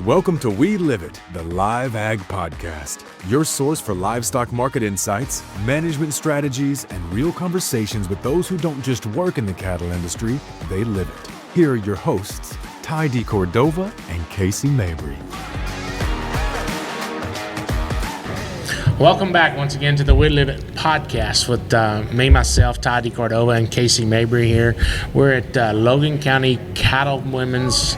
Welcome to We Live It, the Live Ag Podcast, your source for livestock market insights, management strategies, and real conversations with those who don't just work in the cattle industry, they live it. Here are your hosts, deCordova and Casey Mabry. Welcome back once again to the We Live It podcast with me, myself, deCordova, and Casey Mabry here. We're at Logan County Cattlewomen's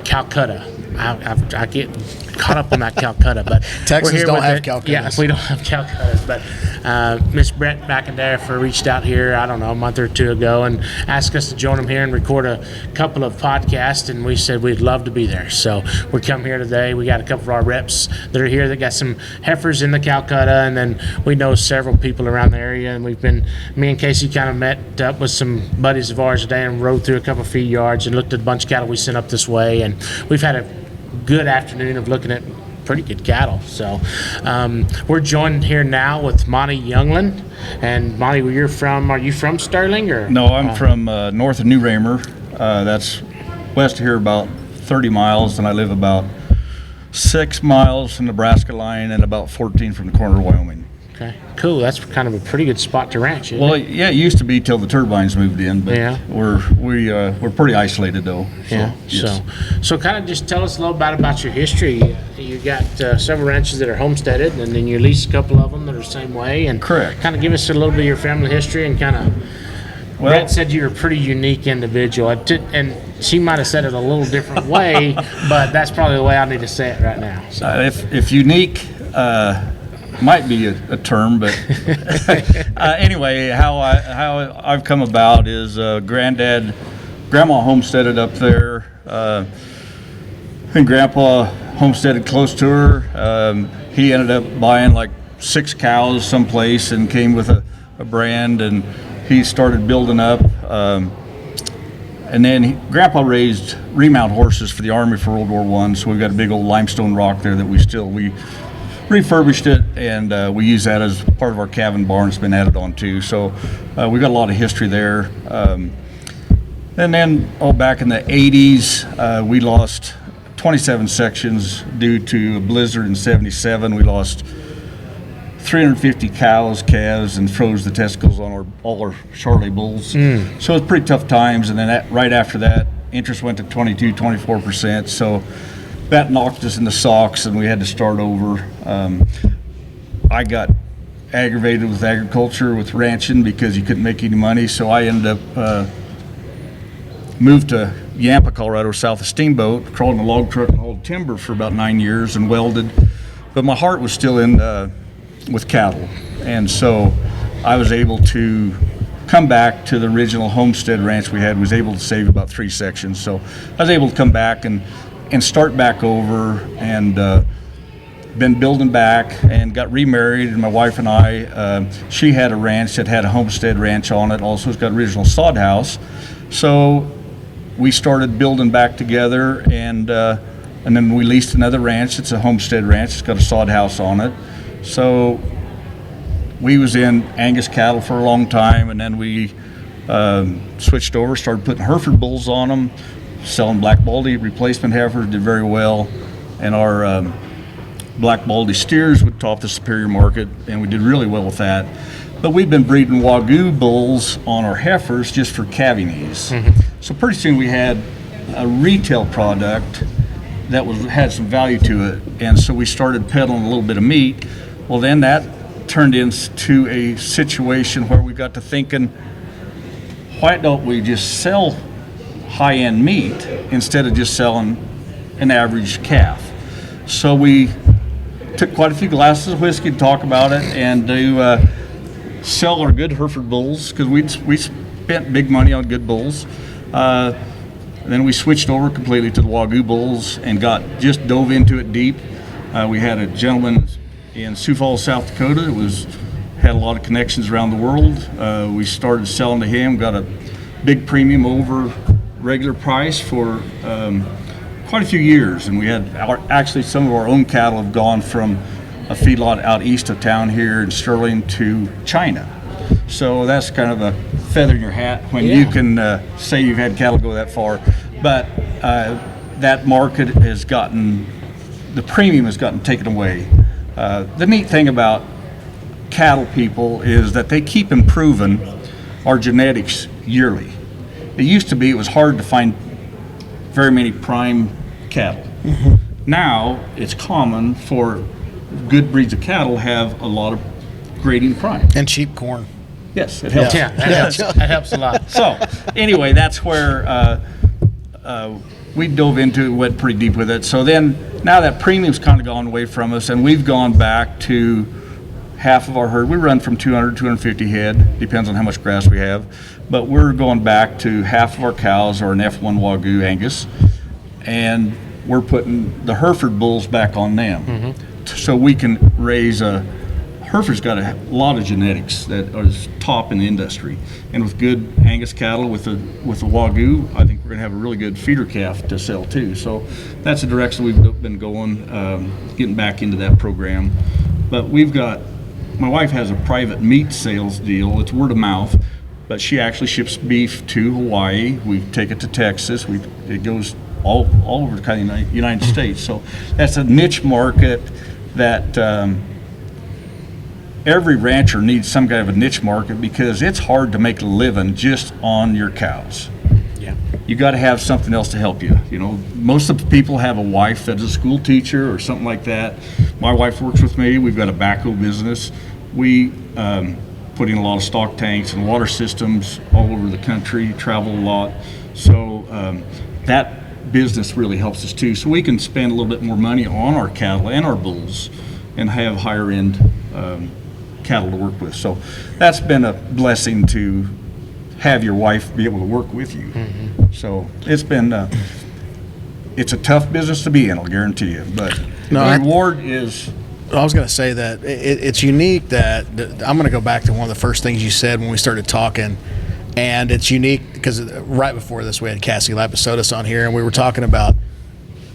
Calcutta. I get caught up on that Calcutta, but Texans don't have Calcuttas. Yeah, we don't have Calcuttas, but Miss Brett McIntyre reached out here, I don't know, a month or two ago and asked us to join them here and record a couple of podcasts, and we said we'd love to be there. So we come here today. We got a couple of our reps that are here that got some heifers in the Calcutta, and then we know several people around the area, and me and Casey kind of met up with some buddies of ours today and rode through a couple of feed yards and looked at a bunch of cattle we sent up this way, and we've had a good afternoon of looking at pretty good cattle. So we're joined here now with Monty Younglund. And Monty, are you from Sterling? Or No, I'm from north of New Raymer. That's west of here about 30 miles, and I live about 6 miles from the Nebraska line and about 14 from the corner of Wyoming. Okay, cool. That's kind of a pretty good spot to ranch, isn't it? Yeah, it used to be till the turbines moved in, but yeah. we're pretty isolated though. So, yeah. yes. So kind of just tell us a little bit about your history. You got several ranches that are homesteaded, and then you lease a couple of them that are the same way. And correct. Kind of give us a little bit of your family history and kind of. Well, Brett said you're a pretty unique individual, and she might have said it a little different way, but that's probably the way I need to say it right now. So. If unique. Might be a term, but anyway, how I've come about is Grandma homesteaded up there, and Grandpa homesteaded close to her. He ended up buying like 6 cows someplace and came with a brand, and he started building up. And then Grandpa raised remount horses for the Army for World War I, so we've got a big old limestone rock there that we refurbished it, and we use that as part of our cabin barn. It's been added on too, so we got a lot of history there. And then back in the 80s, we lost 27 sections due to a blizzard in 77. We lost 350 cows, calves, and froze the testicles on all our Charolais bulls. So it was pretty tough times, and then right after that, interest went to 24%, so that knocked us in the socks, and we had to start over. I got aggravated with agriculture, with ranching, because you couldn't make any money, so I ended up moved to Yampa, Colorado, south of Steamboat, crawled in a log truck and hauled timber for about 9 years and welded, but my heart was still in with cattle, and so I was able to come back to the original homestead ranch we had. Was able to save about 3 sections, so I was able to come back and start back over, and been building back, and got remarried, and my wife and I, she had a ranch that had a homestead ranch on it. Also, it's got original sod house, so we started building back together, and then we leased another ranch. It's a homestead ranch. It's got a sod house on it. So we was in Angus cattle for a long time, and then we switched over, started putting Hereford bulls on them, selling Black Baldy replacement heifers, did very well, and our Black Baldy steers would top the superior market, and we did really well with that. But we've been breeding Wagyu bulls on our heifers just for calving ease. So pretty soon we had a retail product that had some value to it, and so we started peddling a little bit of meat. Well, then that turned into a situation where we got to thinking, why don't we just sell high-end meat instead of just selling an average calf? So we took quite a few glasses of whiskey to talk about it, and to sell our good Hereford bulls, because we spent big money on good bulls. Then we switched over completely to the Wagyu bulls and just dove into it deep. We had a gentleman in Sioux Falls, South Dakota, that had a lot of connections around the world. We started selling to him, got a big premium over regular price for quite a few years, and we had actually some of our own cattle have gone from a feedlot out east of town here in Sterling to China. So that's kind of a feather in your hat when you can say you've had cattle go that far. But that market has gotten, the premium has gotten taken away. The neat thing about cattle people is that they keep improving our genetics yearly. It used to be it was hard to find very many prime cattle. Now it's common for good breeds of cattle have a lot of grading prime. And cheap corn. Yes, it helps. Yeah, that helps a lot. So anyway, that's where we dove into it, went pretty deep with it. So then now that premium's kind of gone away from us, and we've gone back to half of our herd. We run from 200 to 250 head, depends on how much grass we have. But we're going back to half of our cows are an F1 Wagyu Angus, and we're putting the Hereford bulls back on them. So we can raise Herefords got a lot of genetics that is top in the industry, and with good Angus cattle with the Wagyu, I think we're going to have a really good feeder calf to sell too. So that's the direction we've been going, getting back into that program. But my wife has a private meat sales deal. It's word of mouth, but she actually ships beef to Hawaii. We take it to Texas. It goes all over the kind of United States. So that's a niche market that. Every rancher needs some kind of a niche market because it's hard to make a living just on your cows. Yeah. You got to have something else to help you. You know, most of the people have a wife that's a school teacher or something like that. My wife works with me. We've got a backhoe business. We put in a lot of stock tanks and water systems all over the country, travel a lot. So that business really helps us too. So we can spend a little bit more money on our cattle and our bulls and have higher end cattle to work with. So that's been a blessing to have your wife be able to work with you. So it's been it's a tough business to be in, I'll guarantee you, but the reward is. I was going to say that it's unique that I'm going to go back to one of the first things you said when we started talking, and it's unique because right before this we had Casey Lapisotis on here, and we were talking about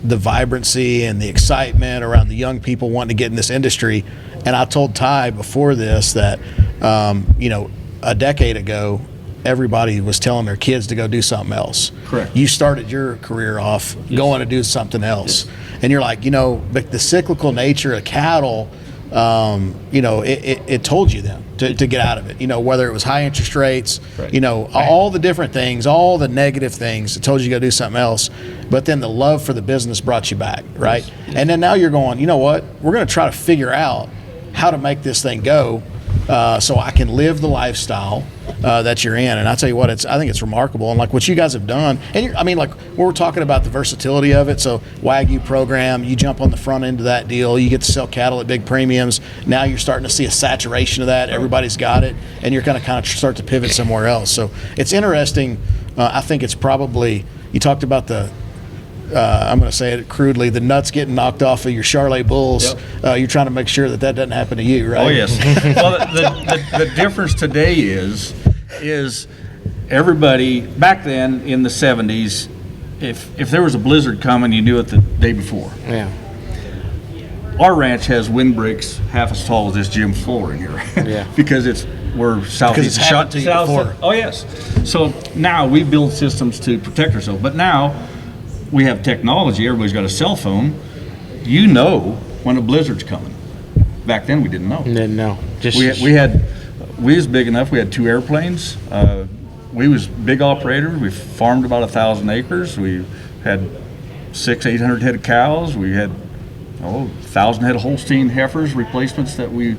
the vibrancy and the excitement around the young people wanting to get in this industry. And I told Ty before this that, a decade ago, everybody was telling their kids to go do something else. Correct. You started your career off going to do something else. And you're like, but the cyclical nature of cattle, it told you then to get out of it, whether it was high interest rates, right. All the different things, all the negative things, it told you to go do something else. But then the love for the business brought you back, right? Yes. And then now you're going, you know what? We're going to try to figure out how to make this thing go so I can live the lifestyle that you're in. And I tell you what, I think it's remarkable. And like what you guys have done, and like we're talking about the versatility of it. So Wagyu program, you jump on the front end of that deal, you get to sell cattle at big premiums. Now you're starting to see a saturation of that. Everybody's got it, and you're going to kind of start to pivot somewhere else. So it's interesting. I think it's probably, you talked about I'm going to say it crudely, the nuts getting knocked off of your Charolais bulls. Yep. You're trying to make sure that doesn't happen to you, right? Oh, yes. Well, the difference today is everybody, back then in the 70s, if there was a blizzard coming, you knew it the day before. Yeah. Our ranch has windbreaks half as tall as this gym floor in here. Yeah. Because we're southeast. Because it's happened to you before. Oh, yes. So now we build systems to protect ourselves. But now we have technology. Everybody's got a cell phone. You know when a blizzard's coming. Back then we didn't know. Didn't know. We was big enough. We had 2 airplanes. We was big operators. We farmed about 1,000 acres. We had 600-800 head of cows. We had 1,000 head of Holstein heifers replacements that we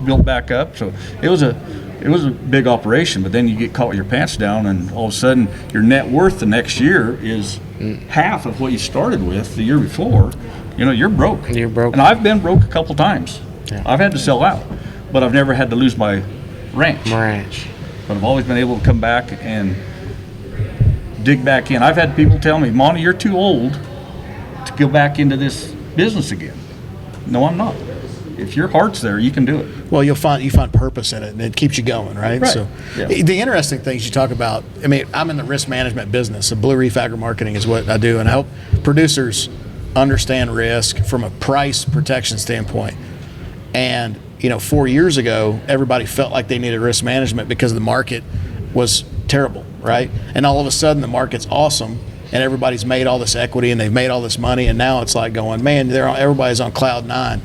built back up. So it was a big operation. But then you get caught with your pants down, and all of a sudden your net worth the next year is half of what you started with the year before. You're broke. You're broke. And I've been broke a couple times. Yeah. I've had to sell out, but I've never had to lose my ranch. But I've always been able to come back and dig back in. I've had people tell me, Monty, you're too old to go back into this business again. No, I'm not. If your heart's there, you can do it. Well, you find purpose in it, and it keeps you going, right? So, the interesting things you talk about. I'm in the risk management business. So Blue Reef Agri-Marketing is what I do, and I help producers understand risk from a price protection standpoint. And 4 years ago, everybody felt like they needed risk management because the market was terrible, right? And all of a sudden, the market's awesome, and everybody's made all this equity and they've made all this money, and now it's like going, man, everybody's on cloud nine.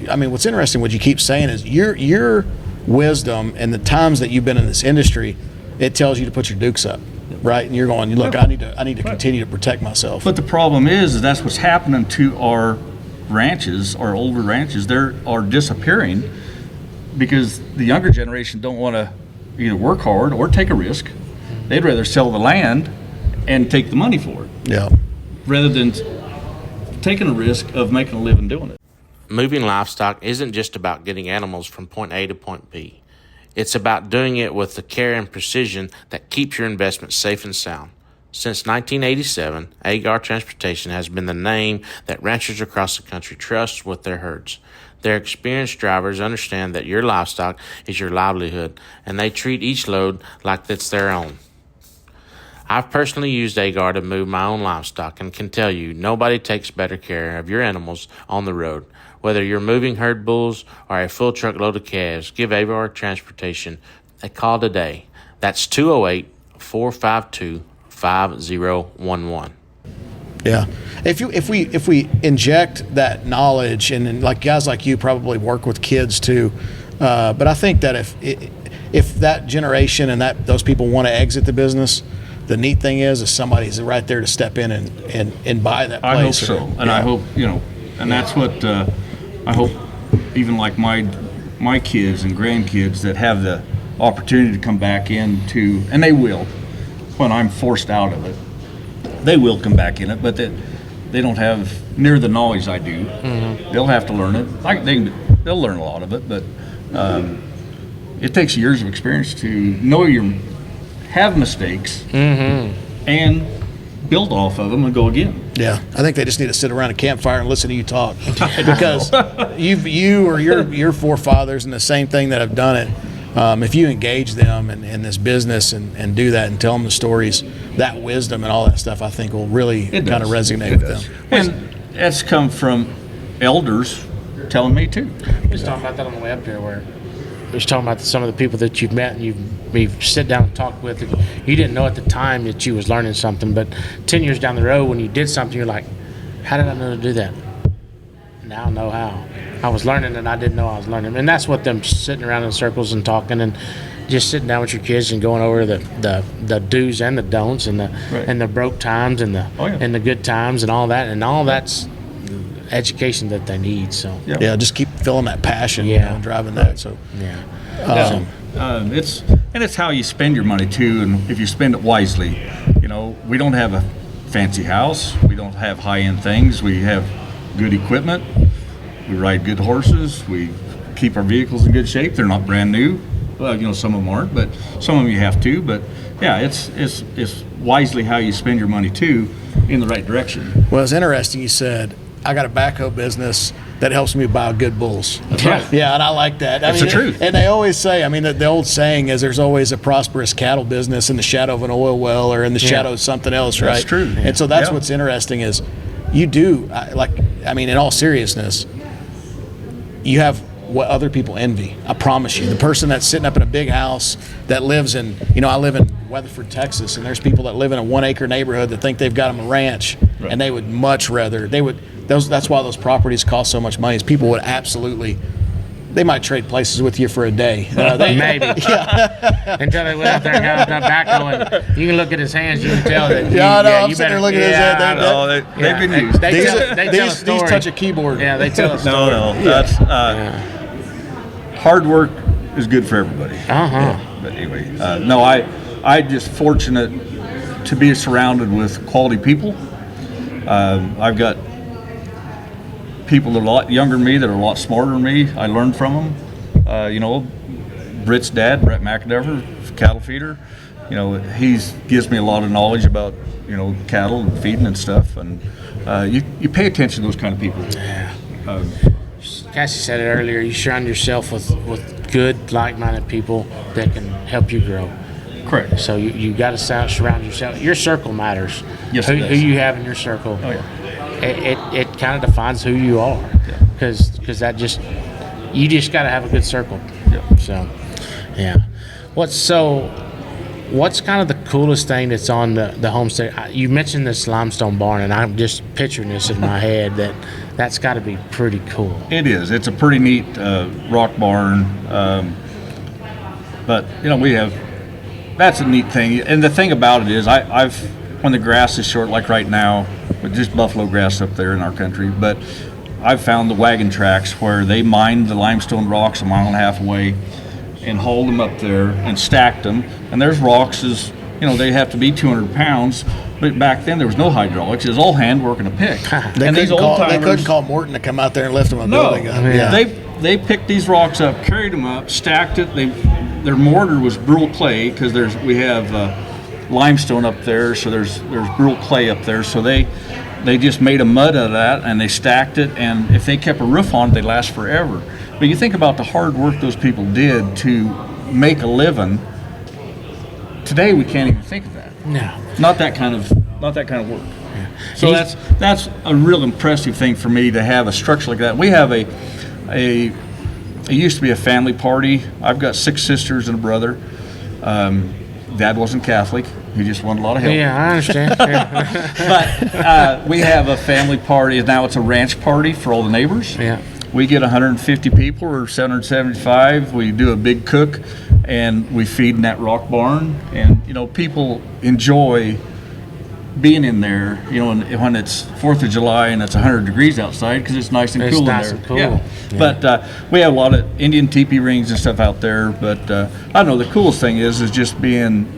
I mean, what's interesting, what you keep saying is your wisdom and the times that you've been in this industry, it tells you to put your dukes up, right? And you're going, look, I need to continue to protect myself. But the problem is that's what's happening to our ranches, our older ranches. They are disappearing because the younger generation don't want to either work hard or take a risk. They'd rather sell the land and take the money for it. Yeah. Rather than taking a risk of making a living doing it. Moving livestock isn't just about getting animals from point A to point B. It's about doing it with the care and precision that keeps your investment safe and sound. Since 1987, Agar Transportation has been the name that ranchers across the country trust with their herds. Their experienced drivers understand that your livestock is your livelihood, and they treat each load like it's their own. I've personally used Agar to move my own livestock and can tell you nobody takes better care of your animals on the road. Whether you're moving herd bulls or a full truckload of calves, give Agar Transportation a call today. That's 208-452-5011. Yeah. If we inject that knowledge, and like guys like you probably work with kids too, but I think that if that generation and those people want to exit the business, the neat thing is somebody's right there to step in and buy that place. I hope so, and I hope and that's what I hope. Even like my kids and grandkids that have the opportunity to come back into, and they will, when I'm forced out of it, they will come back in it, but they don't have near the knowledge I do. Mm-hmm. They'll have to learn it. They'll learn a lot of it, but it takes years of experience to know have mistakes and build off of them and go again. Yeah, I think they just need to sit around a campfire and listen to you talk, because you or your forefathers and the same thing that have done it. If you engage them in this business and do that and tell them the stories, that wisdom and all that stuff, I think will really kind of resonate with them. And that's come from elders telling me too. We was talking about that on the way up here, where we was talking about some of the people that you've met and you've sit down and talked with. And you didn't know at the time that you was learning something, but 10 years down the road when you did something, you're like, how did I know to do that? Now I know how. I was learning and I didn't know I was learning. And that's what them sitting around in circles and talking and just sitting down with your kids and going over the do's and the don'ts and the broke times and and the good times and all that. And all that's education that they need. So yeah, just keep feeling that passion, driving that. So it's how you spend your money too, and if you spend it wisely. We don't have a fancy house, we don't have high-end things, we have good equipment, we ride good horses, we keep our vehicles in good shape. They're not brand new, well, some of them aren't, but some of them you have to. But yeah, it's wisely how you spend your money too, in the right direction. Well, it's interesting you said I got a backhoe business that helps me buy good bulls. That's right. Yeah, and I like that. That's the truth. And they always say, the old saying is there's always a prosperous cattle business in the shadow of an oil well or in the shadow of something else, right? That's true. And so that's what's interesting is you do, in all seriousness, you have what other people envy. I promise you. The person that's sitting up in a big house that lives in, I live in Weatherford, Texas, and there's people that live in a 1 acre neighborhood that think they've got them a ranch, and they would much rather, that's why those properties cost so much money, is people would absolutely, they might trade places with you for a day. Maybe. Until they went out there and got that backhoe, and you can look at his hands, you can tell that. I'm sitting there looking at his head. They've been used. They tell a story. These touch a keyboard. Yeah, they tell a story. No, that's hard work is good for everybody. But anyway, I just fortunate to be surrounded with quality people. I've got people that are a lot younger than me, that are a lot smarter than me. I learned from them. Britt's dad, Brett McEndeavor, cattle feeder. He gives me a lot of knowledge about cattle and feeding and stuff. And you pay attention to those kind of people. Yeah. Cassie said it earlier. You surround yourself with good, like-minded people that can help you grow. Correct. So you got to surround yourself. Your circle matters. Yes, who you have in your circle. Oh yeah. It kind of defines who you are, because that you just got to have a good circle. Yeah. So, yeah. What's kind of the coolest thing that's on the homestead? You mentioned this limestone barn, and I'm just picturing this in my head. That's got to be pretty cool. It is. It's a pretty neat rock barn. But that's a neat thing. And the thing about it is, when the grass is short, like right now, with just buffalo grass up there in our country, but I've found the wagon tracks where they mined the limestone rocks a mile and a half away and hauled them up there and stacked them. And there's rocks they have to be 200 pounds. But back then there was no hydraulics. It was all handwork and a pick. They couldn't call Morton to come out there and lift them a building up. Yeah. They picked these rocks up, carried them up, stacked it. Their mortar was brutal clay because we have limestone up there, so there's brutal clay up there. So they just made a mud out of that and they stacked it. And if they kept a roof on it, they'd last forever. But you think about the hard work those people did to make a living. Today we can't even think of that. No. Not that kind of work. Yeah. So that's a real impressive thing for me to have a structure like that. We have it used to be a family party. I've got 6 sisters and a brother. Dad wasn't Catholic. He just wanted a lot of help. Yeah, I understand. But we have a family party. Now it's a ranch party for all the neighbors. Yeah. We get 150 people or 775. We do a big cook, and we feed in that rock barn. And people enjoy being in there. When it's 4th of July and it's 100 degrees outside because it's nice and cool in there. And cool. Yeah. But we have a lot of Indian teepee rings and stuff out there. But I don't know. The coolest thing is just being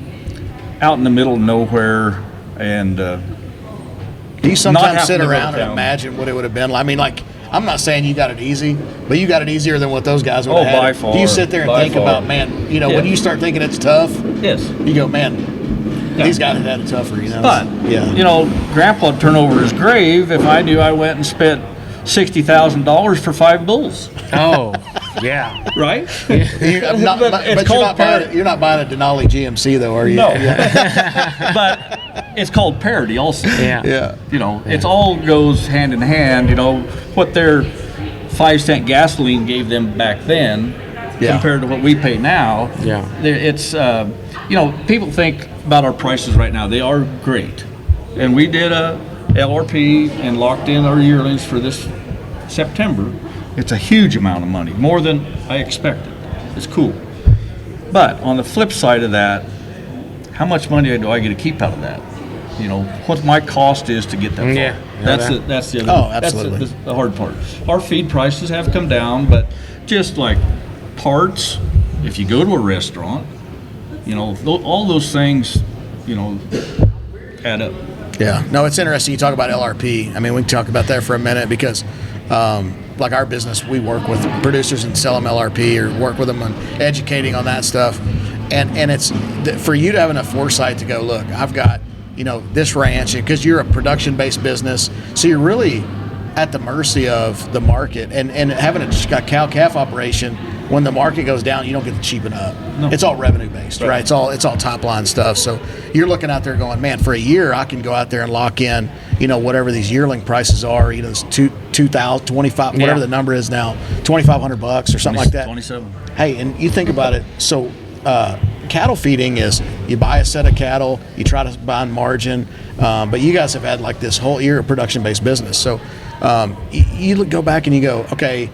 out in the middle of nowhere and. Do you sometimes sit around and imagine what it would have been? I mean, I'm not saying you got it easy, but you got it easier than what those guys would have had. By far. Do you sit there and think about, man, when you start thinking it's tough, yes, you go, man, these guys had it tougher, But, Grandpa would turn over his grave if I knew I went and spent $60,000 for 5 bulls. Oh, yeah. Right? You're not buying a Denali GMC, though, are you? No. But it's called parity also. Yeah. It's all goes hand in hand. What their 5-cent gasoline gave them back then compared to what we pay now. Yeah. It's, people think about our prices right now. They are great. And we did a LRP and locked in our yearlings for this September. It's a huge amount of money, more than I expected. It's cool. But on the flip side of that, how much money do I get to keep out of that? What my cost is to get that far. Yeah. That's the other. Oh, absolutely. That's the hard part. Our feed prices have come down, but just like parts, if you go to a restaurant, all those things, add up. Yeah. No, it's interesting you talk about LRP. I mean, we can talk about that for a minute because, like our business, we work with producers and sell them LRP or work with them on educating on that stuff. And it's for you to have enough foresight to go, look, I've got, this ranch, because you're a production-based business, so you're really at the mercy of the market. And having a cow-calf operation, when the market goes down, you don't get to cheapen up. No. It's all revenue-based, right? It's all top-line stuff. So you're looking out there going, man, for a year, I can go out there and lock in, whatever these yearling prices are, it's 2,000, 25, whatever the number is now, $2,500 or something like that. 27. Hey, and you think about it, so cattle feeding is you buy a set of cattle, you try to buy on margin, but you guys have had like this whole year of production-based business. So you go back and you go, okay,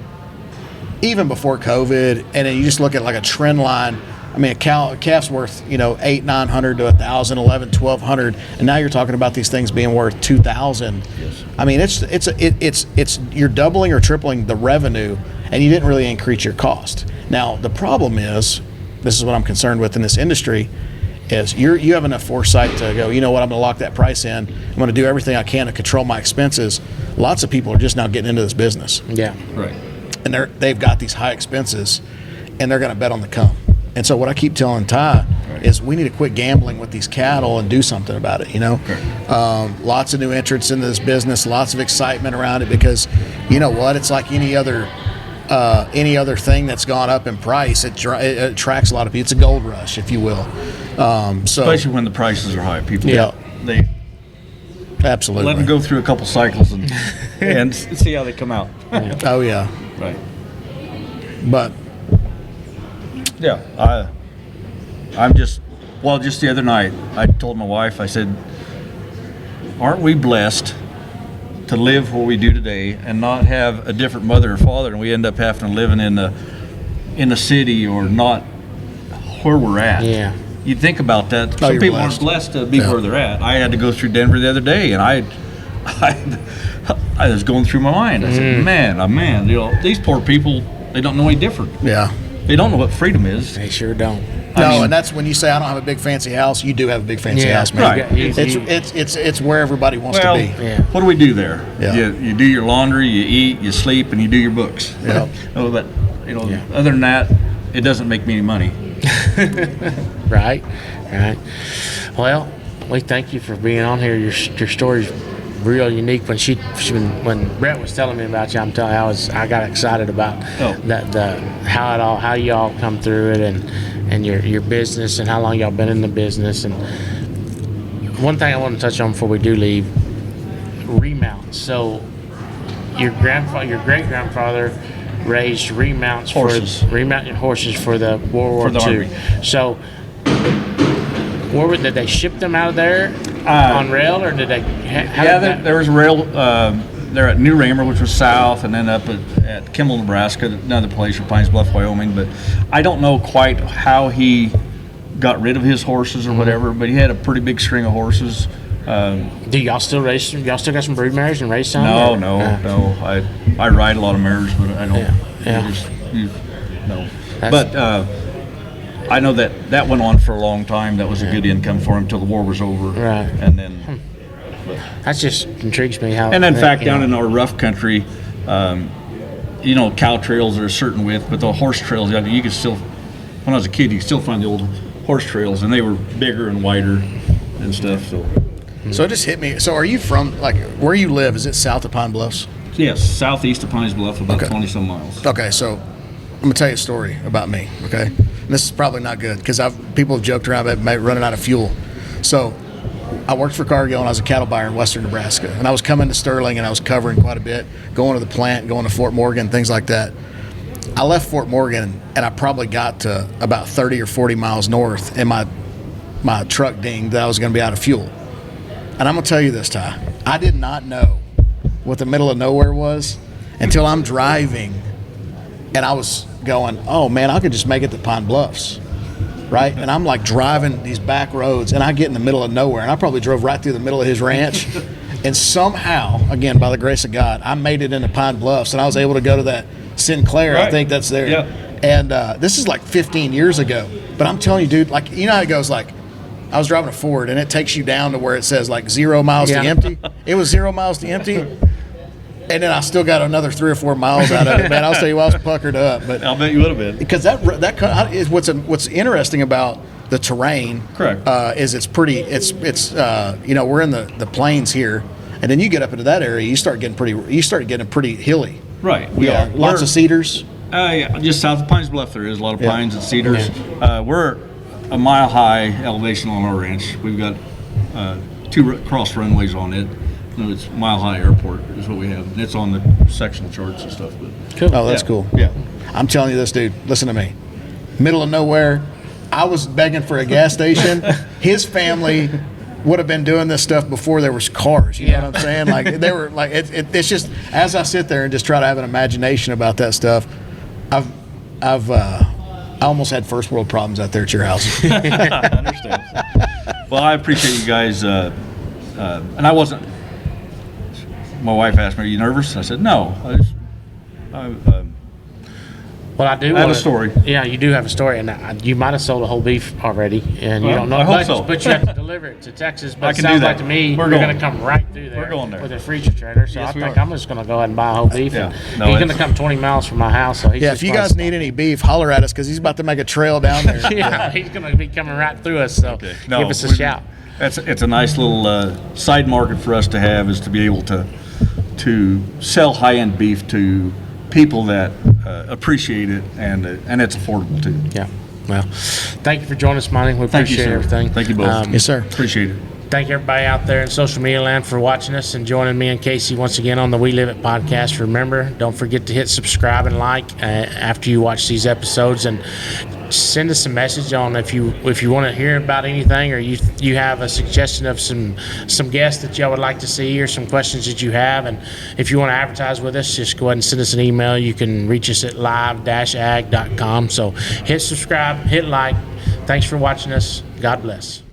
even before COVID, and then you just look at like a trend line. I mean, a calf's worth, $800, $900 to $1,000, $1,100, $1,200, and now you're talking about these things being worth $2,000. Yes. I mean, it's you're doubling or tripling the revenue, and you didn't really increase your cost. Now the problem is, this is what I'm concerned with in this industry, is you have enough foresight to go, I'm going to lock that price in. I'm going to do everything I can to control my expenses. Lots of people are just now getting into this business. Yeah. Right. And they've got these high expenses, and they're going to bet on the come. And so what I keep telling Ty is we need to quit gambling with these cattle and do something about it, Lots of new entrants into this business, lots of excitement around it because, it's like any other thing that's gone up in price. It attracts a lot of people. It's a gold rush, if you will. Especially when the prices are high. People, they absolutely let them go through a couple cycles and see how they come out. Oh, yeah. Right. But yeah, I'm just Well, just the other night, I told my wife, I said, aren't we blessed to live where we do today and not have a different mother or father, and we end up having to living in the city or not where we're at? Yeah. You think about that. Oh, Some you're people blessed. aren't blessed to be where they're at. I had to go through Denver the other day, and I was going through my mind. I said, man, these poor people, they don't know any different. Yeah. They don't know what freedom is. They sure don't. And that's when you say I don't have a big fancy house. You do have a big fancy house, man. Right. It's where everybody wants to be. Yeah. What do we do there? Yeah. You do your laundry, you eat, you sleep, and you do your books. Yeah. But other than that, it doesn't make me any money. Right. Well, we thank you for being on here. Your story's real unique. When Brett was telling me about you, I'm telling you, I got excited about how you all come through it and your business and how long y'all been in the business. And one thing I want to touch on before we do leave, remounts. So your great grandfather raised remounts remounted horses for the World War II. So did they ship them out of there on rail, or did they? There was rail. They're at New Raymer, which was south, and then up at Kimmel, Nebraska, another place, or Pines Bluff, Wyoming. But I don't know quite how he got rid of his horses or whatever. But he had a pretty big string of horses. Do y'all still race? Y'all still got some brood mares and race some? No. I ride a lot of mares, but I don't. No. But I know that went on for a long time. That was a good income for him till the war was over. Right. And then. That just intrigues me how. And in fact, down in our rough country, cow trails are a certain width, but the horse trails, you could still. When I was a kid, you could still find the old horse trails, and they were bigger and wider and stuff. So it just hit me. So are you from, where you live, is it south of Pine Bluffs? Yes, southeast of Pines Bluff, about 20-some miles. Okay, so I'm going to tell you a story about me, okay? And this is probably not good because people have joked around about running out of fuel. So I worked for Cargill, and I was a cattle buyer in western Nebraska. And I was coming to Sterling, and I was covering quite a bit, going to the plant, going to Fort Morgan, things like that. I left Fort Morgan, and I probably got to about 30 or 40 miles north, and my truck dinged that I was going to be out of fuel. And I'm going to tell you this, Ty. I did not know what the middle of nowhere was until I'm driving, and I was going, oh, man, I could just make it to Pine Bluffs, right? And I'm, driving these back roads, and I get in the middle of nowhere, and I probably drove right through the middle of his ranch. And somehow, again, by the grace of God, I made it into Pine Bluffs, and I was able to go to that Sinclair, right. I think that's there. Yep. And this is 15 years ago. But I'm telling you, dude, how it goes, I was driving a Ford, and it takes you down to where it says 0 miles to empty. It was 0 miles to empty, and then I still got another 3 or 4 miles out of it. Man, I'll tell you, I was puckered up. But I'll bet you would have been. because that is what's interesting about the terrain. Correct. Is it's pretty. It's we're in the plains here, and then you get up into that area, you start getting pretty hilly. Right. We are. Lots of cedars. Just south of Pines Bluff, there is a lot of pines and cedars. Yeah. We're a mile high elevation on our ranch. We've got 2 cross runways on it. It's Mile High Airport is what we have. And it's on the section charts and stuff. But Cool. Oh, that's cool. Yeah. I'm telling you this, dude. Listen to me. Middle of nowhere. I was begging for a gas station. His family would have been doing this stuff before there was cars. You know what I'm saying? They were it's just, as I sit there and just try to have an imagination about that stuff, I almost had first world problems out there at your house. I understand. Well, I appreciate you guys. And I wasn't. My wife asked me, "Are you nervous?" I said, "No." Well, I do. I have a story. Yeah, you do have a story, and you might have sold a whole beef already, and you Well, don't know. I hope so. But you have to deliver it to Texas. But I it can do sounds that. like to me We're you're going going. to come right through there. We're going there. with a freezer trailer. So Yes, I we think are. I'm just going to go ahead and buy a whole beef. Yeah. And No, he's going it's- to come 20 miles from my house. So he's Yeah, just if you gonna guys need any beef, holler at us because he's about to make a trail down there. yeah, he's going to be coming right through us. So No, give us a shout. It's a nice little side market for us to have, is to be able to sell high-end beef to people that appreciate it, and it's affordable too. Yeah. Well, thank you for joining us, Monty. We Thank you, appreciate sir. everything. Thank you both. Yes, sir. Appreciate it. Thank everybody out there in social media land for watching us and joining me and Casey once again on the We Live It podcast. Remember, don't forget to hit subscribe and like after you watch these episodes, and send us a message on if you want to hear about anything, or you have a suggestion of some guests that y'all would like to see, or some questions that you have. And if you want to advertise with us, just go ahead and send us an email. You can reach us at live-ag.com. So hit subscribe, hit like. Thanks for watching us. God bless.